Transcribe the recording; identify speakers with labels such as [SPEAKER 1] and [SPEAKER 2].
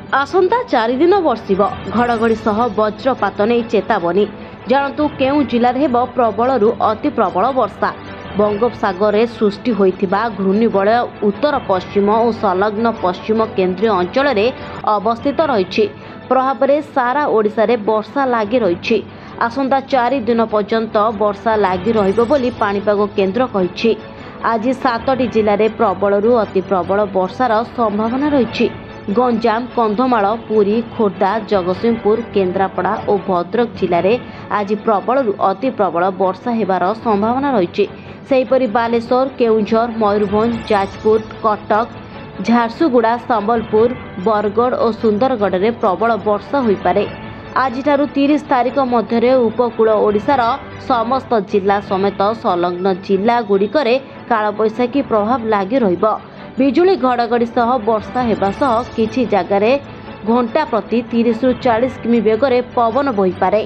[SPEAKER 1] आसंता 4 दिन बर्षिब घड़घड़ी सह वज्रपात नहीं चेतावनी जानतु केउ जिले में हेब प्रबलु अति प्रबल वर्षा। बंगोपसागर में सृष्टि होइथिबा घूर्णिबलय उत्तर पश्चिम और संलग्न पश्चिम केन्द्रीय अंचल में अवस्थित रही प्रभाव में सारा ओडिशा रे वर्षा लगी रही। आसंता 4 दिन पर्यंत वर्षा लगी रहिबो बोली पाणीपाग केन्द्र कहिछि। आज 7टी जिले में प्रबलु अति प्रबल वर्षार संभावना रही। गंजाम, कंधमाल, पुरी, खोर्धा, जगतसिंहपुर, केन्द्रापड़ा और भद्रक जिले में आज प्रबलु अति प्रबल वर्षा हेबार संभावना रही। सेहीपरि बालेश्वर, केउंझर, मयूरभंज, जाजपुर, कटक, झारसुगुड़ा, संबलपुर, बरगढ़ और सुंदरगढ़ में प्रबल वर्षा होइपारे। आज 30 तारीख मध्य उपकूल ओडिशार समस्त जिला समेत संलग्न जिला गुड़िकरे कालबैशाखी प्रभाव लगी रहिबो। बिजुली घड़घड़ी सह वर्षा हेबा सह किछि जगार घंटा प्रति 30 ରୁ 40 किमी बेगरे पवन बोहिपारे।